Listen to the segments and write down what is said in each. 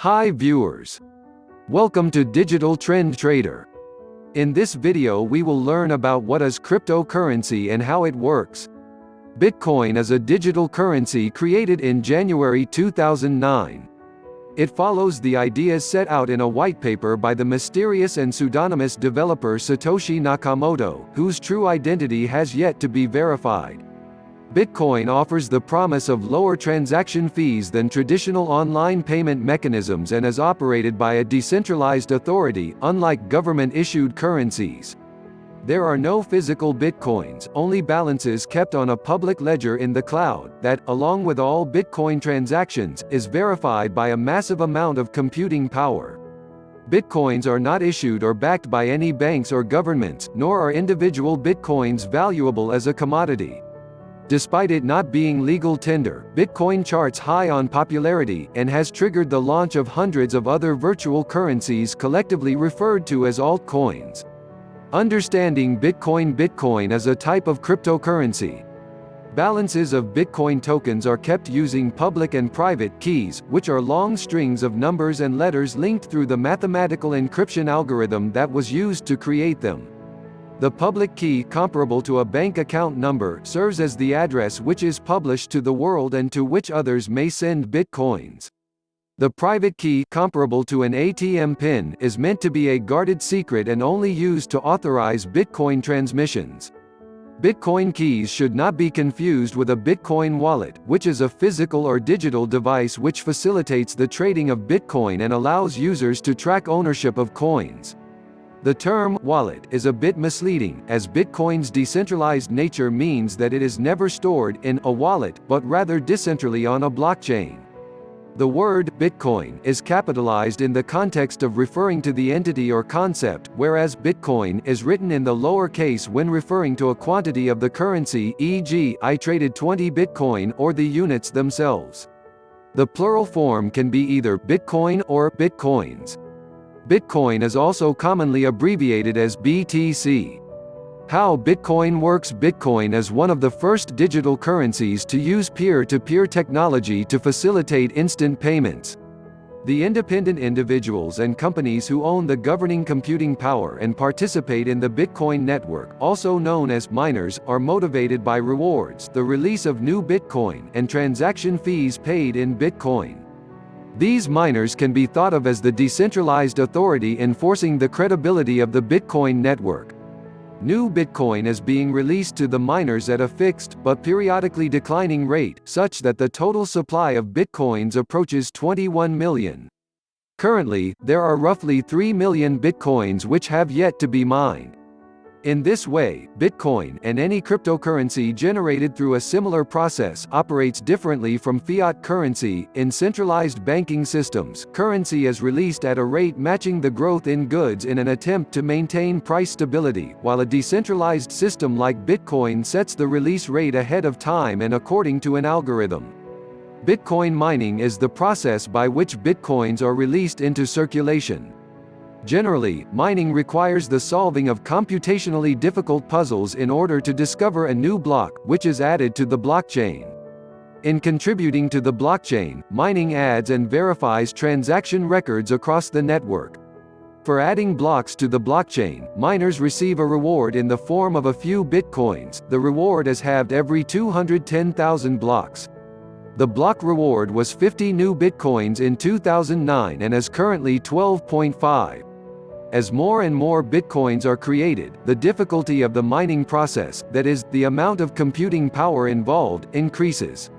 Hi viewers. Welcome to Digital Trend Trader. In this video we will learn about what is cryptocurrency and how it works. Bitcoin is a digital currency created in January 2009. It follows the ideas set out in a white paper by the mysterious and pseudonymous developer Satoshi Nakamoto, whose true identity has yet to be verified. Bitcoin offers the promise of lower transaction fees than traditional online payment mechanisms and is operated by a decentralized authority, unlike government-issued currencies. There are no physical bitcoins, only balances kept on a public ledger in the cloud, that, along with all Bitcoin transactions, is verified by a massive amount of computing power. Bitcoins are not issued or backed by any banks or governments, nor are individual bitcoins valuable as a commodity. Despite it not being legal tender, Bitcoin charts high on popularity, and has triggered the launch of hundreds of other virtual currencies collectively referred to as altcoins. Understanding Bitcoin. Bitcoin is a type of cryptocurrency. Balances of Bitcoin tokens are kept using public and private keys, which are long strings of numbers and letters linked through the mathematical encryption algorithm that was used to create them. The public key, comparable to a bank account number, serves as the address which is published to the world and to which others may send bitcoins. The private key, comparable to an ATM PIN, is meant to be a guarded secret and only used to authorize Bitcoin transmissions. Bitcoin keys should not be confused with a Bitcoin wallet, which is a physical or digital device which facilitates the trading of Bitcoin and allows users to track ownership of coins. The term wallet is a bit misleading, as Bitcoin's decentralized nature means that it is never stored in a wallet, but rather decentrally on a blockchain. The word Bitcoin is capitalized in the context of referring to the entity or concept, whereas Bitcoin is written in the lower case when referring to a quantity of the currency, e.g., I traded 20 Bitcoin, or the units themselves. The plural form can be either Bitcoin or Bitcoins. Bitcoin is also commonly abbreviated as BTC. How Bitcoin works. Bitcoin is one of the first digital currencies to use peer-to-peer technology to facilitate instant payments. The independent individuals and companies who own the governing computing power and participate in the Bitcoin network, also known as miners, are motivated by rewards, the release of new Bitcoin, and transaction fees paid in Bitcoin. These miners can be thought of as the decentralized authority enforcing the credibility of the Bitcoin network. New Bitcoin is being released to the miners at a fixed, but periodically declining rate, such that the total supply of Bitcoins approaches 21 million. Currently, there are roughly 3 million Bitcoins which have yet to be mined. In this way, Bitcoin, and any cryptocurrency generated through a similar process, operates differently from fiat currency. In centralized banking systems, currency is released at a rate matching the growth in goods in an attempt to maintain price stability, while a decentralized system like Bitcoin sets the release rate ahead of time and according to an algorithm. Bitcoin mining is the process by which Bitcoins are released into circulation. Generally, mining requires the solving of computationally difficult puzzles in order to discover a new block, which is added to the blockchain. In contributing to the blockchain, mining adds and verifies transaction records across the network. For adding blocks to the blockchain, miners receive a reward in the form of a few bitcoins. The reward is halved every 210,000 blocks. The block reward was 50 new bitcoins in 2009 and is currently 12.5. As more and more bitcoins are created, the difficulty of the mining process, that is, the amount of computing power involved, increases.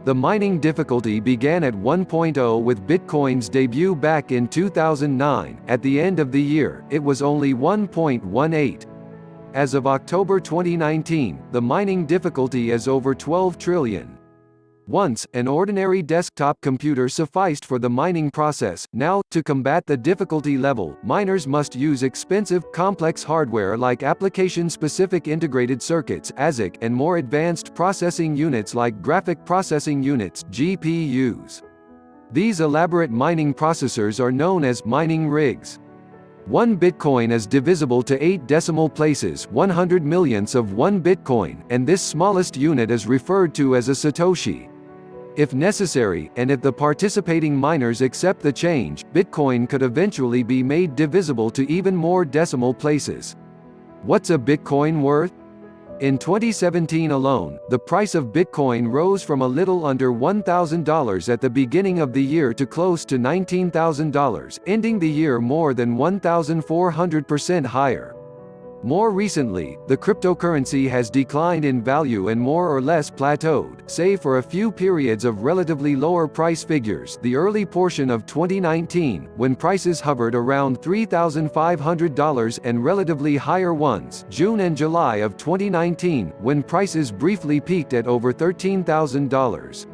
The mining difficulty began at 1.0 with Bitcoin's debut back in 2009. At the end of the year, it was only 1.18. As of October 2019, the mining difficulty is over 12 trillion. Once, an ordinary desktop computer sufficed for the mining process. Now, to combat the difficulty level, miners must use expensive, complex hardware like application-specific integrated circuits (ASIC) and more advanced processing units like graphic processing units (GPUs). These elaborate mining processors are known as mining rigs. One Bitcoin is divisible to 8 decimal places, 100 millionths of one Bitcoin, and this smallest unit is referred to as a Satoshi. If necessary, and if the participating miners accept the change, Bitcoin could eventually be made divisible to even more decimal places. What's a Bitcoin worth? In 2017 alone, the price of Bitcoin rose from a little under $1,000 at the beginning of the year to close to $19,000, ending the year more than 1,400% higher. More recently, the cryptocurrency has declined in value and more or less plateaued, save for a few periods of relatively lower price figures, the early portion of 2019, when prices hovered around $3,500, and relatively higher ones, June and July of 2019, when prices briefly peaked at over $13,000.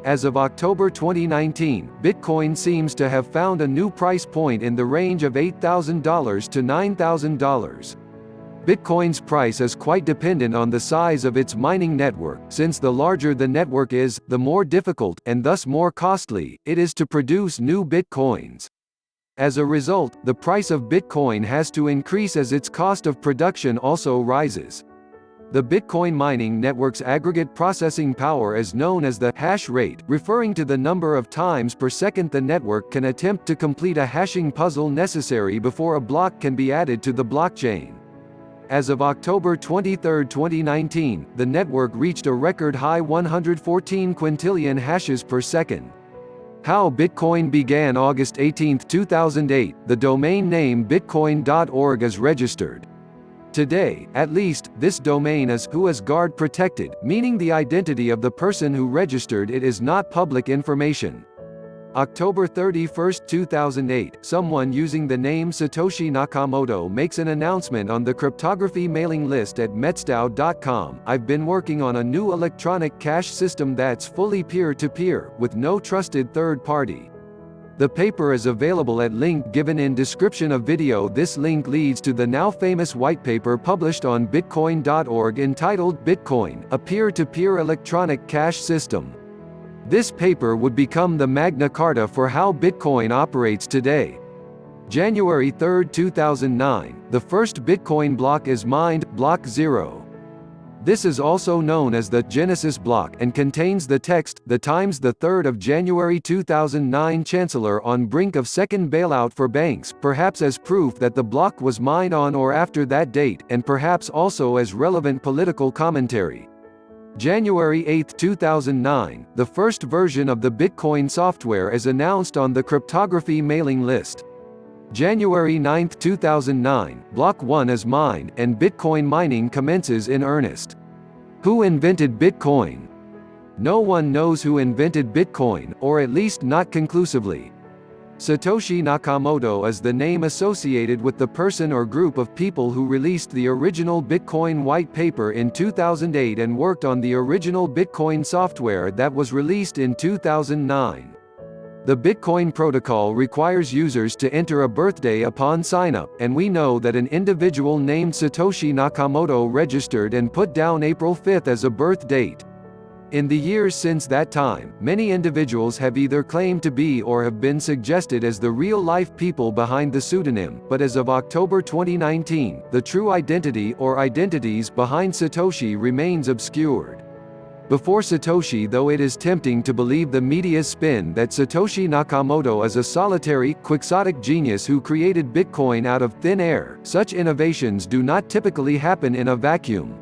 As of October 2019, Bitcoin seems to have found a new price point in the range of $8,000 to $9,000. Bitcoin's price is quite dependent on the size of its mining network, since the larger the network is, the more difficult, and thus more costly, it is to produce new Bitcoins. As a result, the price of Bitcoin has to increase as its cost of production also rises. The Bitcoin mining network's aggregate processing power is known as the hash rate, referring to the number of times per second the network can attempt to complete a hashing puzzle necessary before a block can be added to the blockchain. As of October 23, 2019, the network reached a record high 114 quintillion hashes per second. How Bitcoin began August 18, 2008, the domain name bitcoin.org is registered. Today, at least, this domain is who is guard protected, meaning the identity of the person who registered it is not public information. October 31, 2008, someone using the name Satoshi Nakamoto makes an announcement on the cryptography mailing list at metzdao.com. I've been working on a new electronic cash system that's fully peer-to-peer, with no trusted third party. The paper is available at link given in description of video. This link leads to the now famous white paper published on bitcoin.org entitled Bitcoin, a peer-to-peer electronic cash system. This paper would become the Magna Carta for how Bitcoin operates today. January 3, 2009, the first Bitcoin block is mined, Block 0. This is also known as the Genesis block and contains the text, "The Times the 3rd of January 2009 Chancellor on brink of second bailout for banks," perhaps as proof that the block was mined on or after that date, and perhaps also as relevant political commentary. January 8, 2009, the first version of the Bitcoin software is announced on the cryptography mailing list. January 9, 2009, Block 1 is mined, and Bitcoin mining commences in earnest. Who invented Bitcoin? No one knows who invented Bitcoin, or at least not conclusively. Satoshi Nakamoto is the name associated with the person or group of people who released the original Bitcoin white paper in 2008 and worked on the original Bitcoin software that was released in 2009. The Bitcoin protocol requires users to enter a birthday upon sign-up, and we know that an individual named Satoshi Nakamoto registered and put down April 5 as a birth date. In the years since that time, many individuals have either claimed to be or have been suggested as the real-life people behind the pseudonym, but as of October 2019, the true identity or identities behind Satoshi remains obscured. Before Satoshi, though, it is tempting to believe the media's spin that Satoshi Nakamoto is a solitary, quixotic genius who created Bitcoin out of thin air. Such innovations do not typically happen in a vacuum.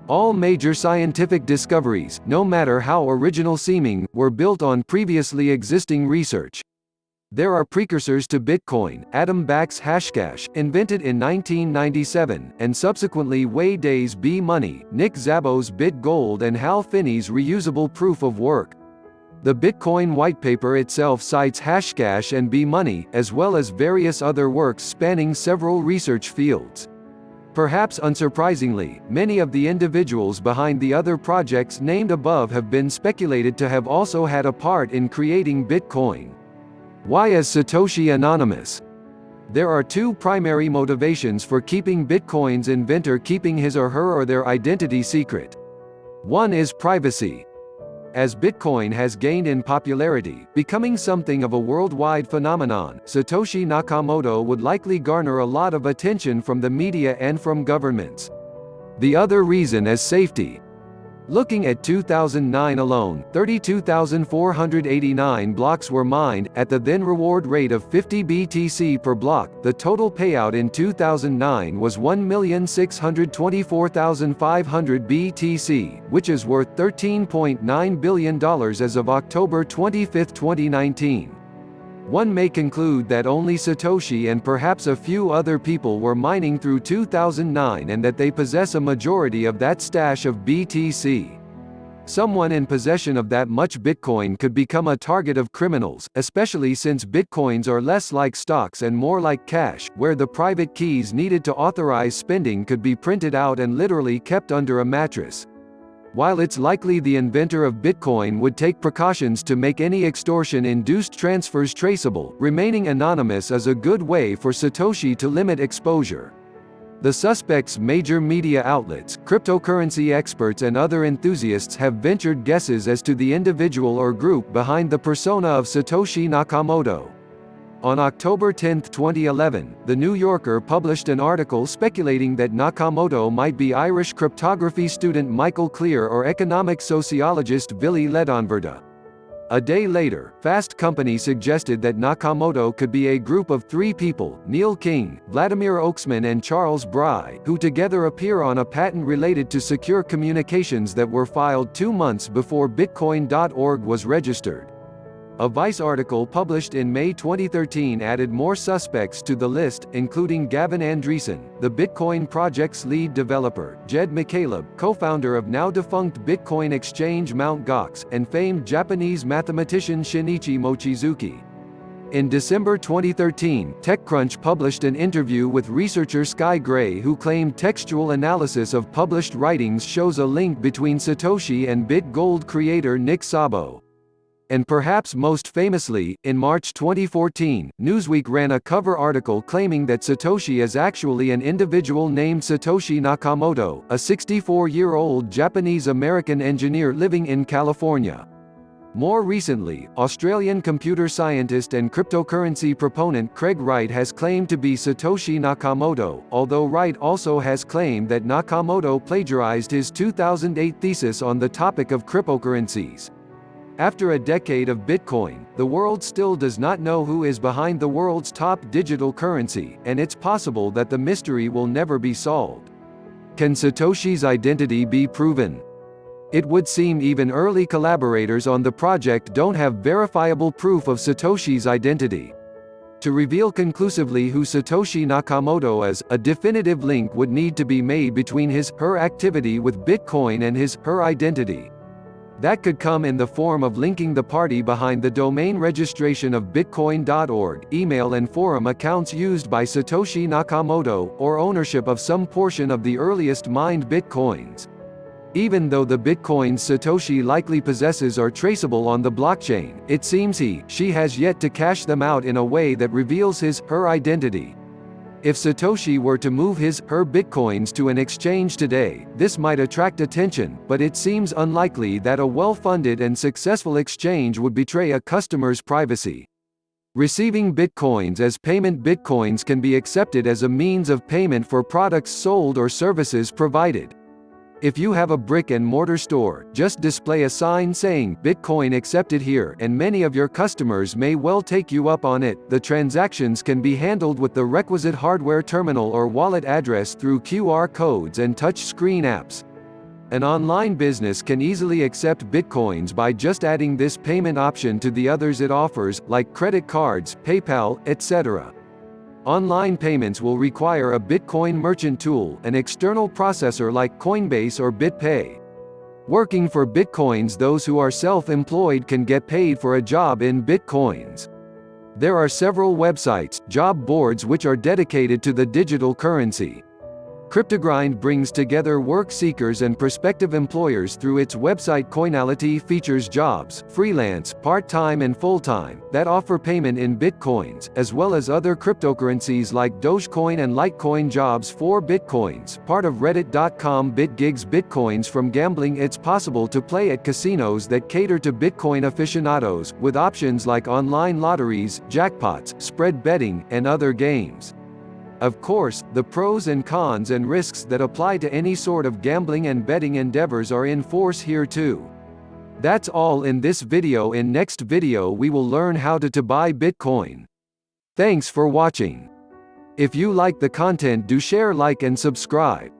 All major scientific discoveries, no matter how original seeming, were built on previously existing research. There are precursors to Bitcoin: Adam Back's Hashcash, invented in 1997, and subsequently Wei Day's B-Money, Nick Szabo's BitGold, and Hal Finney's reusable proof of work. The Bitcoin whitepaper itself cites Hashcash and B-Money, as well as various other works spanning several research fields. Perhaps unsurprisingly, many of the individuals behind the other projects named above have been speculated to have also had a part in creating Bitcoin. Why is Satoshi anonymous? There are two primary motivations for keeping Bitcoin's inventor keeping his or her or their identity secret. One is privacy. As Bitcoin has gained in popularity, becoming something of a worldwide phenomenon, Satoshi Nakamoto would likely garner a lot of attention from the media and from governments. The other reason is safety. Looking at 2009 alone, 32,489 blocks were mined, at the then reward rate of 50 BTC per block. The total payout in 2009 was 1,624,500 BTC, which is worth $13.9 billion as of October 25, 2019. One may conclude that only Satoshi and perhaps a few other people were mining through 2009 and that they possess a majority of that stash of BTC. Someone in possession of that much Bitcoin could become a target of criminals, especially since Bitcoins are less like stocks and more like cash, where the private keys needed to authorize spending could be printed out and literally kept under a mattress. While it's likely the inventor of Bitcoin would take precautions to make any extortion-induced transfers traceable, remaining anonymous is a good way for Satoshi to limit exposure. The suspect's major media outlets, cryptocurrency experts and other enthusiasts have ventured guesses as to the individual or group behind the persona of Satoshi Nakamoto. On October 10, 2011, The New Yorker published an article speculating that Nakamoto might be Irish cryptography student Michael Clear or economic sociologist Vili Ledonverda. A day later, Fast Company suggested that Nakamoto could be a group of three people, Neil King, Vladimir Oaksman and Charles Bry, who together appear on a patent related to secure communications that were filed 2 months before Bitcoin.org was registered. A Vice article published in May 2013 added more suspects to the list, including Gavin Andresen, the Bitcoin project's lead developer, Jed McCaleb, co-founder of now-defunct Bitcoin exchange Mt. Gox, and famed Japanese mathematician Shinichi Mochizuki. In December 2013, TechCrunch published an interview with researcher Sky Gray who claimed textual analysis of published writings shows a link between Satoshi and BitGold creator Nick Szabo. And perhaps most famously, in March 2014, Newsweek ran a cover article claiming that Satoshi is actually an individual named Satoshi Nakamoto, a 64-year-old Japanese-American engineer living in California. More recently, Australian computer scientist and cryptocurrency proponent Craig Wright has claimed to be Satoshi Nakamoto, although Wright also has claimed that Nakamoto plagiarized his 2008 thesis on the topic of cryptocurrencies. After a decade of Bitcoin, the world still does not know who is behind the world's top digital currency, and it's possible that the mystery will never be solved. Can Satoshi's identity be proven? It would seem even early collaborators on the project don't have verifiable proof of Satoshi's identity. To reveal conclusively who Satoshi Nakamoto is, a definitive link would need to be made between his/her activity with Bitcoin and his/her identity. That could come in the form of linking the party behind the domain registration of Bitcoin.org, email and forum accounts used by Satoshi Nakamoto, or ownership of some portion of the earliest mined Bitcoins. Even though the Bitcoins Satoshi likely possesses are traceable on the blockchain, it seems she has yet to cash them out in a way that reveals his/her identity. If Satoshi were to move his/her Bitcoins to an exchange today, this might attract attention, but it seems unlikely that a well-funded and successful exchange would betray a customer's privacy. Receiving Bitcoins as payment. Bitcoins can be accepted as a means of payment for products sold or services provided. If you have a brick-and-mortar store, just display a sign saying "Bitcoin accepted here" and many of your customers may well take you up on it. The transactions can be handled with the requisite hardware terminal or wallet address through QR codes and touch-screen apps. An online business can easily accept Bitcoins by just adding this payment option to the others it offers, like credit cards, PayPal, etc. Online payments will require a Bitcoin merchant tool, an external processor like Coinbase or BitPay. Working for Bitcoins, those who are self-employed can get paid for a job in Bitcoins. There are several websites, job boards which are dedicated to the digital currency. CryptoGrind brings together work seekers and prospective employers through its website. Coinality features jobs, freelance, part-time and full-time, that offer payment in Bitcoins, as well as other cryptocurrencies like Dogecoin and Litecoin. Jobs for Bitcoins, part of Reddit.com. BitGigs. Bitcoins from gambling. It's possible to play at casinos that cater to Bitcoin aficionados, with options like online lotteries, jackpots, spread betting, and other games. Of course, the pros and cons and risks that apply to any sort of gambling and betting endeavors are in force here too. That's all in this video. In next video we will learn how to buy Bitcoin. Thanks for watching. If you like the content, do share, like and subscribe.